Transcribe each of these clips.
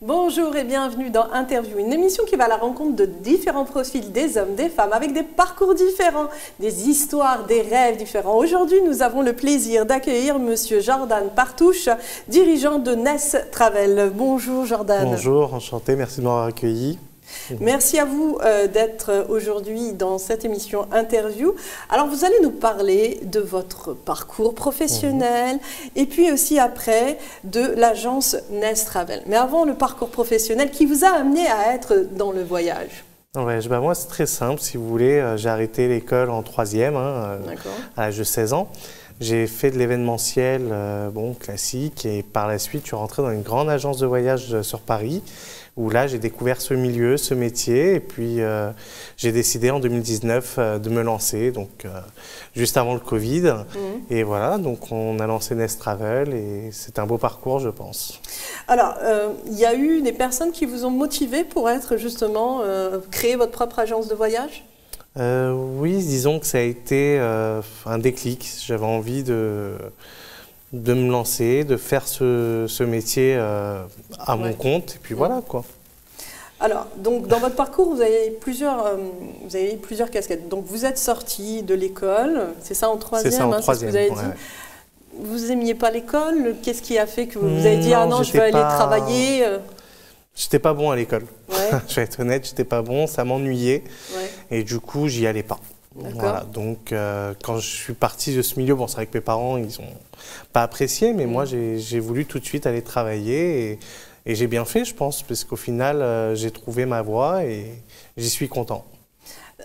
Bonjour et bienvenue dans Interview, une émission qui va à la rencontre de différents profils, des hommes, des femmes, avec des parcours différents, des histoires, des rêves différents. Aujourd'hui, nous avons le plaisir d'accueillir Monsieur Jordan Partouche, dirigeant de Ness Travel. Bonjour Jordan. Bonjour, enchanté, merci de m'avoir accueilli. Merci à vous d'être aujourd'hui dans cette émission Interview. Alors, vous allez nous parler de votre parcours professionnel et puis aussi après de l'agence Ness Travel. Mais avant, le parcours professionnel qui vous a amené à être dans le voyage. Ouais, moi, c'est très simple. Si vous voulez, j'ai arrêté l'école en 3e, à l'âge de 16 ans. J'ai fait de l'événementiel classique et par la suite, je suis rentré dans une grande agence de voyage sur Paris où là, j'ai découvert ce milieu, ce métier et puis j'ai décidé en 2019 de me lancer, donc juste avant le Covid. Et voilà, donc on a lancé Ness Travel et c'est un beau parcours, je pense. Alors, il y a eu des personnes qui vous ont motivé pour être justement, créer votre propre agence de voyage ? Oui, disons que ça a été un déclic. J'avais envie de me lancer, de faire ce métier à mon compte, et puis voilà quoi. Alors, donc dans votre parcours, vous avez plusieurs casquettes. Donc vous êtes sorti de l'école, c'est ça en 3e, c'est ça, en 3e, c'est ce que vous avez dit. Vous n'aimiez pas l'école? Qu'est-ce qui a fait que vous avez dit « Ah non, je vais aller travailler » J'étais pas bon à l'école. Ouais. Je vais être honnête, j'étais pas bon, ça m'ennuyait. Ouais. Et du coup, j'y allais pas. Voilà. Donc, quand je suis parti de ce milieu, bon, c'est vrai que mes parents, ils ont pas apprécié, mais moi, j'ai voulu tout de suite aller travailler et j'ai bien fait, je pense, parce qu'au final, j'ai trouvé ma voie et j'y suis content.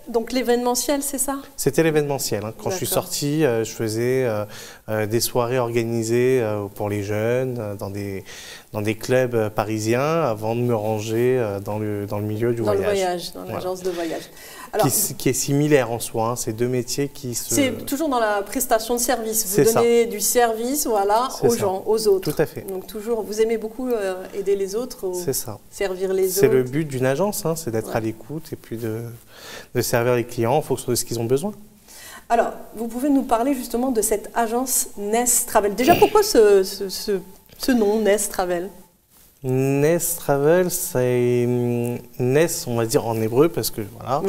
Donc l'événementiel, c'est ça? C'était l'événementiel. Quand je suis sorti, je faisais des soirées organisées pour les jeunes, dans des clubs parisiens, avant de me ranger dans le milieu du voyage. Dans l'agence de voyage. Alors, qui est similaire en soi, hein, c'est deux métiers qui se... C'est toujours dans la prestation de service. Vous donnez du service aux gens, aux autres. Tout à fait. Donc toujours, vous aimez beaucoup aider les autres, servir les autres. C'est le but d'une agence, hein, c'est d'être à l'écoute et puis de servir les clients en fonction de ce qu'ils ont besoin. Alors, vous pouvez nous parler justement de cette agence Ness Travel. Déjà, pourquoi ce nom, Ness Travel? Ness Travel, c'est Ness, on va dire en hébreu, parce que voilà,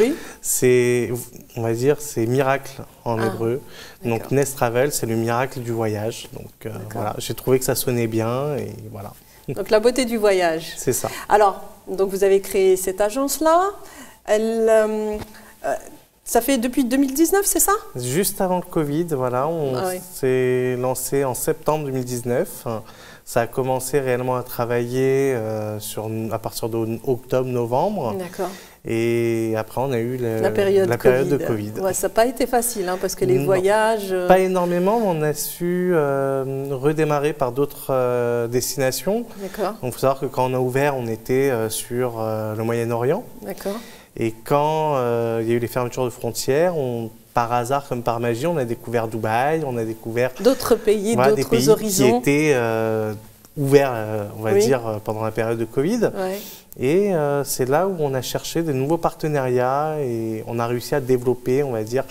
on va dire, c'est miracle en hébreu. Donc Ness Travel, c'est le miracle du voyage. Donc voilà, j'ai trouvé que ça sonnait bien et voilà. Donc la beauté du voyage. C'est ça. Alors, donc vous avez créé cette agence-là. Ça fait depuis 2019, c'est ça? Juste avant le Covid, voilà, on s'est lancé en septembre 2019. Ça a commencé réellement à travailler à partir d'octobre-novembre. D'accord. Et après, on a eu la période de Covid. Ouais, ça n'a pas été facile, hein, parce que les voyages... Pas énormément, mais on a su redémarrer par d'autres destinations. D'accord. Donc, il faut savoir que quand on a ouvert, on était sur le Moyen-Orient. D'accord. Et quand il y a eu les fermetures de frontières, par hasard, comme par magie, on a découvert Dubaï, on a découvert d'autres pays, d'autres horizons qui étaient ouverts, on va dire, pendant la période de Covid. Ouais. Et c'est là où on a cherché de nouveaux partenariats et on a réussi à développer, on va dire,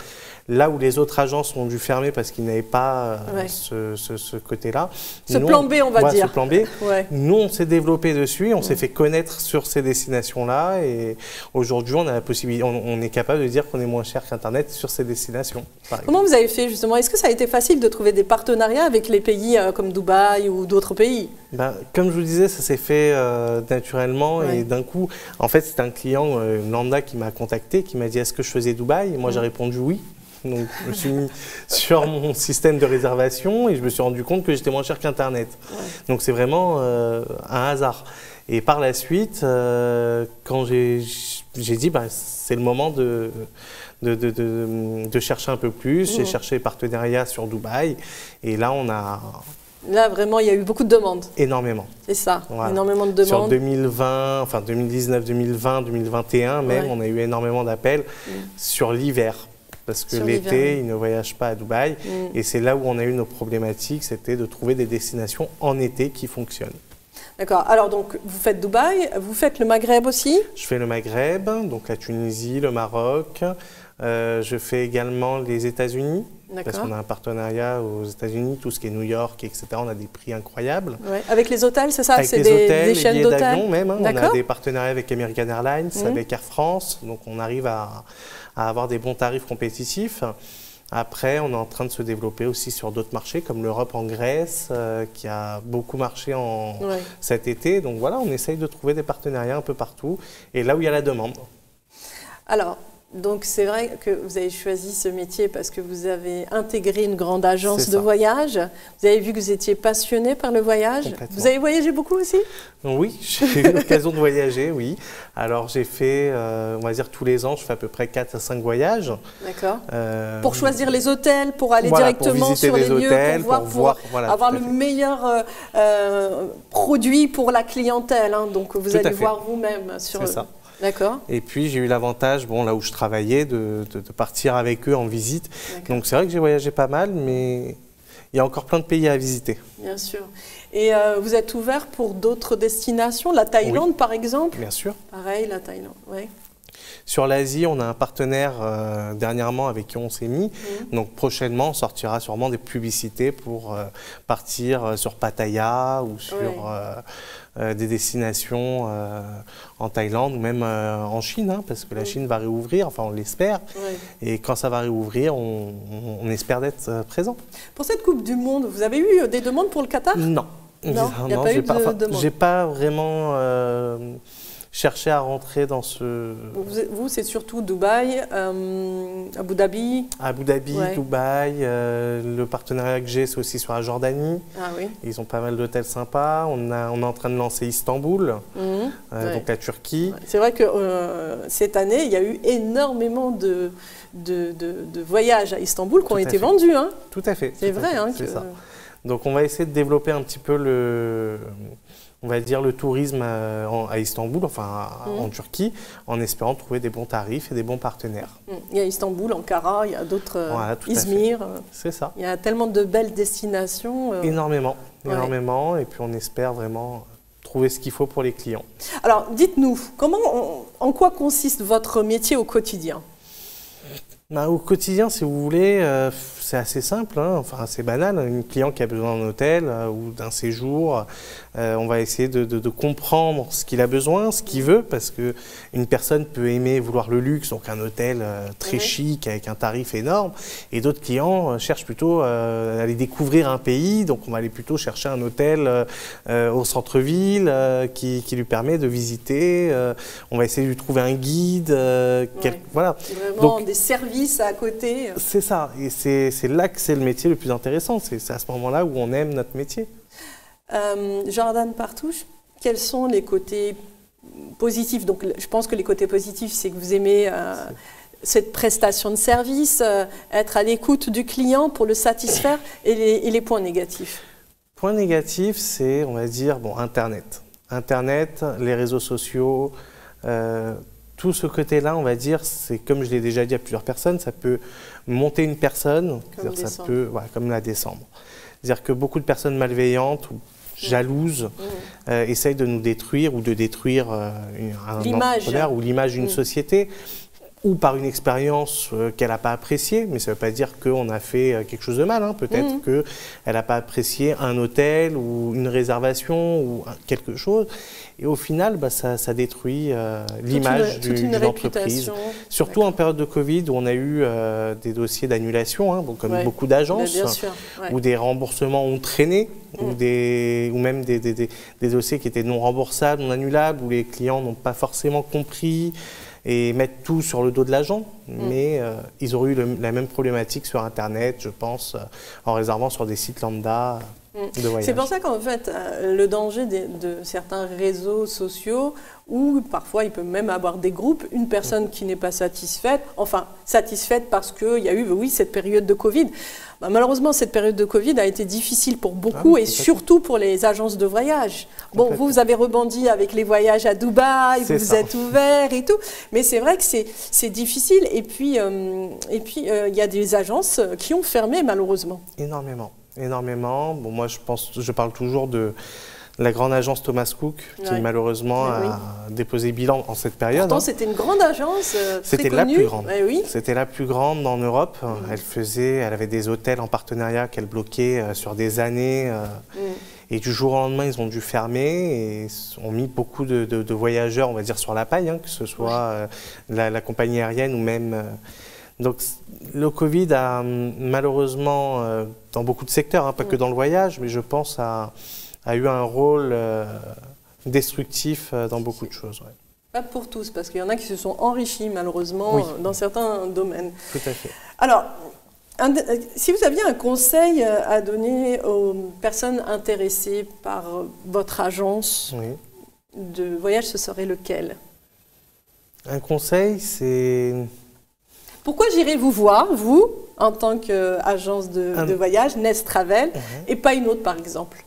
là où les autres agences ont dû fermer parce qu'ils n'avaient pas ce côté-là. Ce plan B, on va dire. Ce plan B. Ouais. Nous, on s'est développé dessus et on s'est fait connaître sur ces destinations-là. Et aujourd'hui, on a la possibilité, on est capable de dire qu'on est moins cher qu'Internet sur ces destinations. Comment vous avez fait justement? Est-ce que ça a été facile de trouver des partenariats avec les pays comme Dubaï ou d'autres pays? Comme je vous disais, ça s'est fait naturellement et d'un coup, en fait, c'est un client lambda qui m'a contacté, qui m'a dit est-ce que je faisais Dubaï? Et moi, j'ai répondu oui. Donc, je me suis mis sur mon système de réservation et je me suis rendu compte que j'étais moins cher qu'Internet. Ouais. Donc, c'est vraiment un hasard. Et par la suite, quand j'ai dit c'est le moment de chercher un peu plus, j'ai cherché des partenariats sur Dubaï et là, Là, vraiment, il y a eu beaucoup de demandes. Énormément. C'est ça, énormément de demandes. Sur 2020, enfin 2019, 2020, 2021 même, on a eu énormément d'appels sur l'hiver. Parce que l'été, ils ne voyagent pas à Dubaï. Et c'est là où on a eu nos problématiques, c'était de trouver des destinations en été qui fonctionnent. D'accord. Alors, donc, vous faites Dubaï, vous faites le Maghreb aussi? Je fais le Maghreb, donc la Tunisie, le Maroc, Je fais également les États-Unis, parce qu'on a un partenariat aux États-Unis, tout ce qui est New York, etc. On a des prix incroyables. Ouais. Avec les hôtels, c'est ça? Avec les hôtels, des chaînes d'hôtels d'avion même. Hein. On a des partenariats avec American Airlines, avec Air France. Donc on arrive à avoir des bons tarifs compétitifs. Après, on est en train de se développer aussi sur d'autres marchés, comme l'Europe en Grèce, qui a beaucoup marché cet été. Donc voilà, on essaye de trouver des partenariats un peu partout, et là où il y a la demande. Alors, donc c'est vrai que vous avez choisi ce métier parce que vous avez intégré une grande agence de voyage. Vous avez vu que vous étiez passionné par le voyage. Vous avez voyagé beaucoup aussi? Oui, j'ai eu l'occasion de voyager, oui. Alors j'ai fait, on va dire tous les ans, je fais à peu près 4 à 5 voyages. D'accord. Pour choisir les hôtels, pour aller directement sur les lieux, pour avoir le meilleur produit pour la clientèle. Hein. Donc vous allez voir vous-même sur... C'est ça. D'accord. Et puis j'ai eu l'avantage, bon, là où je travaillais, de partir avec eux en visite. Donc c'est vrai que j'ai voyagé pas mal, mais il y a encore plein de pays à visiter. Bien sûr. Et vous êtes ouvert pour d'autres destinations, la Thaïlande par exemple? Bien sûr. Pareil, la Thaïlande, oui. Sur l'Asie, on a un partenaire dernièrement avec qui on s'est mis. Donc prochainement, on sortira sûrement des publicités pour partir sur Pattaya ou sur des destinations en Thaïlande ou même en Chine, hein, parce que la Chine va réouvrir, enfin on l'espère. Et quand ça va réouvrir, on espère d'être présent. Pour cette Coupe du Monde, vous avez eu des demandes pour le Qatar? Non. Non, il n'y a pas eu de demande. J'ai pas vraiment... chercher à rentrer dans ce... Vous, c'est surtout Dubaï, Abu Dhabi. Abu Dhabi, Dubaï. Le partenariat que j'ai, c'est aussi sur la Jordanie. Ah oui. Ils ont pas mal d'hôtels sympas. On est en train de lancer Istanbul, donc la Turquie. C'est vrai que cette année, il y a eu énormément de voyages à Istanbul qui ont été vendus. Hein. Tout à fait. C'est vrai. Hein, c'est ça. Donc on va essayer de développer un petit peu on va dire le tourisme à Istanbul, enfin en Turquie, en espérant trouver des bons tarifs et des bons partenaires. Il y a Istanbul, Ankara, il y a d'autres, Izmir. C'est ça. Il y a tellement de belles destinations. Énormément, énormément. Et puis on espère vraiment trouver ce qu'il faut pour les clients. Alors dites-nous, en quoi consiste votre métier au quotidien? Au quotidien, si vous voulez, c'est assez simple, hein. Enfin c'est banal. Un client qui a besoin d'un hôtel ou d'un séjour, on va essayer de comprendre ce qu'il a besoin, ce qu'il veut, parce qu'une personne peut aimer vouloir le luxe, donc un hôtel très chic avec un tarif énorme, et d'autres clients cherchent plutôt à aller découvrir un pays, donc on va aller plutôt chercher un hôtel au centre-ville qui lui permet de visiter. On va essayer de lui trouver un guide, voilà. Vraiment des services à côté. C'est ça, et c'est là que c'est le métier le plus intéressant, c'est à ce moment-là où on aime notre métier. Jordan Partouche, quels sont les côtés positifs? Donc je pense que les côtés positifs, c'est que vous aimez cette prestation de service, être à l'écoute du client pour le satisfaire, et les points négatifs? Points négatifs, c'est, on va dire, bon, Internet, les réseaux sociaux, tout ce côté-là, on va dire, c'est comme je l'ai déjà dit à plusieurs personnes, ça peut monter une personne, ça peut, comme la descendre. C'est-à-dire que beaucoup de personnes malveillantes ou jalouses essayent de nous détruire ou de détruire un entrepreneur ou l'image d'une société, ou par une expérience qu'elle n'a pas appréciée, mais ça ne veut pas dire qu'on a fait quelque chose de mal. Hein. Peut-être qu'elle n'a pas apprécié un hôtel ou une réservation ou quelque chose. Et au final, ça détruit l'image d'une entreprise. Surtout en période de Covid, où on a eu des dossiers d'annulation, hein, donc comme beaucoup d'agences, où des remboursements ont traîné, ou même des dossiers qui étaient non remboursables, non annulables, où les clients n'ont pas forcément compris et mettre tout sur le dos de l'agent, mais ils auraient eu la même problématique sur Internet, je pense, en réservant sur des sites lambda de voyage. C'est pour ça qu'en fait, le danger de certains réseaux sociaux, où parfois il peut même avoir des groupes, une personne qui n'est pas satisfaite, enfin satisfaite parce qu'il y a eu, oui, cette période de Covid. Malheureusement, cette période de Covid a été difficile pour beaucoup et surtout pour les agences de voyage. Bon, vous avez rebondi avec les voyages à Dubaï, vous êtes ouvert et tout, mais c'est vrai que c'est difficile. Et puis, il y a des agences qui ont fermé malheureusement. Énormément. Bon, moi, je parle toujours de La grande agence Thomas Cook, qui malheureusement a déposé bilan en cette période. Pourtant, c'était une grande agence C'était la plus grande. Oui. C'était la plus grande en Europe. Elle avait des hôtels en partenariat qu'elle bloquait sur des années. Et du jour au lendemain, ils ont dû fermer et ont mis beaucoup de voyageurs, on va dire, sur la paille, que ce soit la compagnie aérienne ou même... Donc le Covid a malheureusement, dans beaucoup de secteurs, pas que dans le voyage, mais je pense a eu un rôle destructif dans beaucoup de choses. Pas pour tous, parce qu'il y en a qui se sont enrichis malheureusement dans certains domaines. Tout à fait. Alors, si vous aviez un conseil à donner aux personnes intéressées par votre agence de voyage, ce serait lequel? Un conseil, c'est... Pourquoi j'irai vous voir, vous, en tant qu'agence de voyage, Nest Travel, et pas une autre, par exemple?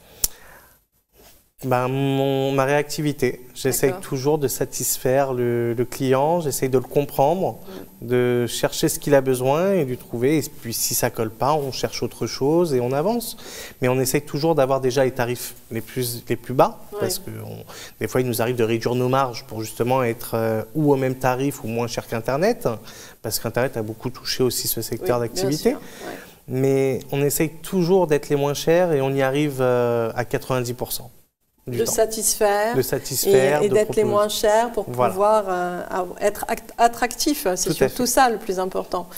Ma réactivité. J'essaye toujours de satisfaire le client, j'essaye de le comprendre, de chercher ce qu'il a besoin et de lui trouver. Et puis si ça ne colle pas, on cherche autre chose et on avance. Mais on essaye toujours d'avoir déjà les tarifs les plus bas, parce que des fois il nous arrive de réduire nos marges pour justement être ou au même tarif ou moins cher qu'Internet, parce qu'Internet a beaucoup touché aussi ce secteur d'activité. Mais on essaye toujours d'être les moins chers et on y arrive à 90%. De satisfaire et d'être les moins chers pour pouvoir être attractif. C'est surtout ça le plus important.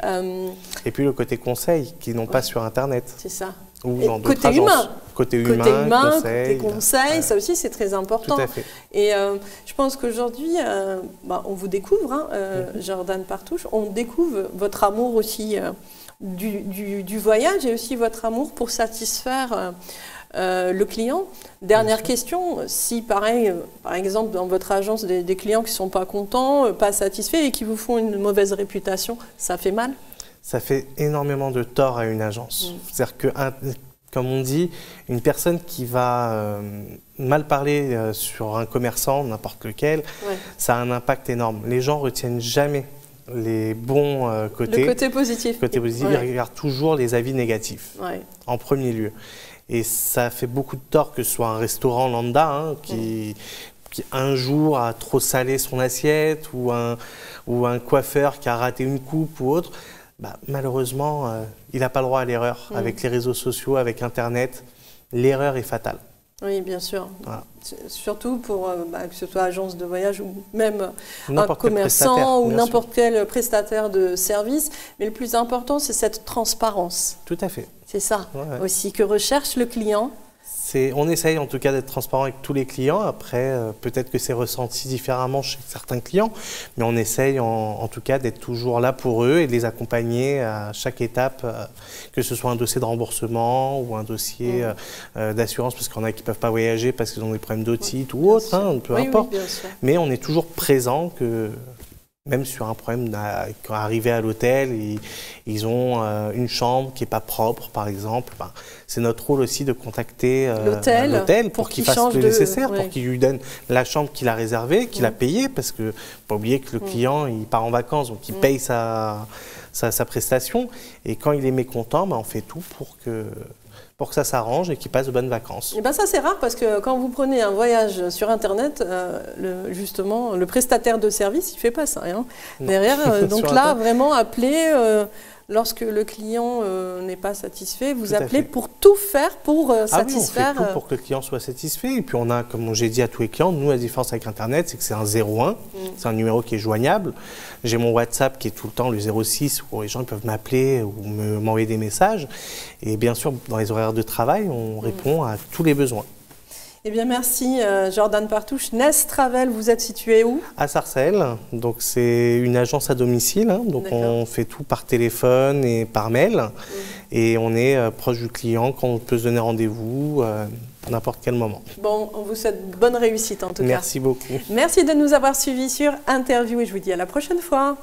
Et puis le côté conseil, qui n'ont pas sur Internet. C'est ça. Ou dans côté humain. Côté humain, conseils, ça aussi c'est très important. Tout à fait. Et je pense qu'aujourd'hui, on vous découvre, Jordan Partouche, on découvre votre amour aussi du voyage et aussi votre amour pour satisfaire le client. Dernière question, si pareil, par exemple dans votre agence, des clients qui ne sont pas contents, pas satisfaits et qui vous font une mauvaise réputation, ça fait mal? Ça fait énormément de tort à une agence. C'est-à-dire que, comme on dit, une personne qui va mal parler sur un commerçant, n'importe lequel, ça a un impact énorme. Les gens ne retiennent jamais les bons côtés. Le côté positif. Ils regardent toujours les avis négatifs, en premier lieu. Et ça fait beaucoup de tort que ce soit un restaurant lambda qui un jour a trop salé son assiette ou un coiffeur qui a raté une coupe ou autre. Malheureusement, il n'a pas le droit à l'erreur. Avec les réseaux sociaux, avec Internet, l'erreur est fatale. Oui, bien sûr. Voilà. Surtout pour que ce soit agence de voyage ou même un commerçant ou n'importe quel prestataire de service. Mais le plus important, c'est cette transparence. Tout à fait. C'est ça aussi que recherche le client. On essaye en tout cas d'être transparent avec tous les clients. Après, peut-être que c'est ressenti différemment chez certains clients, mais on essaye en tout cas d'être toujours là pour eux et de les accompagner à chaque étape, que ce soit un dossier de remboursement ou un dossier d'assurance, parce qu'il y en a qui ne peuvent pas voyager parce qu'ils ont des problèmes d'otite ou autre, peu importe. Mais on est toujours présent même sur un problème, quand arrivé à l'hôtel, ils ont une chambre qui n'est pas propre, par exemple. C'est notre rôle aussi de contacter l'hôtel pour qu'il fasse le nécessaire, pour qu'il lui donne la chambre qu'il a réservée, qu'il a payée, parce que pas oublier que le client, il part en vacances, donc il paye sa prestation. Et quand il est mécontent, on fait tout pour que ça s'arrange et qu'il passe de bonnes vacances. Et ça c'est rare parce que quand vous prenez un voyage sur Internet, justement, le prestataire de service, il ne fait pas ça. Derrière, donc là, vraiment appeler, lorsque le client n'est pas satisfait, vous appelez pour tout faire pour satisfaire. On fait tout pour que le client soit satisfait. Et puis on a, comme j'ai dit à tous les clients, nous la différence avec Internet, c'est que c'est un 01, c'est un numéro qui est joignable. J'ai mon WhatsApp qui est tout le temps le 06 où les gens peuvent m'appeler ou m'envoyer des messages. Et bien sûr, dans les horaires de travail, on répond à tous les besoins. Eh bien, merci Jordan Partouche. Nest Travel, vous êtes situé où? À Sarcelles. Donc, c'est une agence à domicile. Donc, on fait tout par téléphone et par mail. Et on est proche du client quand on peut se donner rendez-vous à n'importe quel moment. Bon, on vous souhaite bonne réussite en tout cas. Merci beaucoup. Merci de nous avoir suivis sur Interview et je vous dis à la prochaine fois.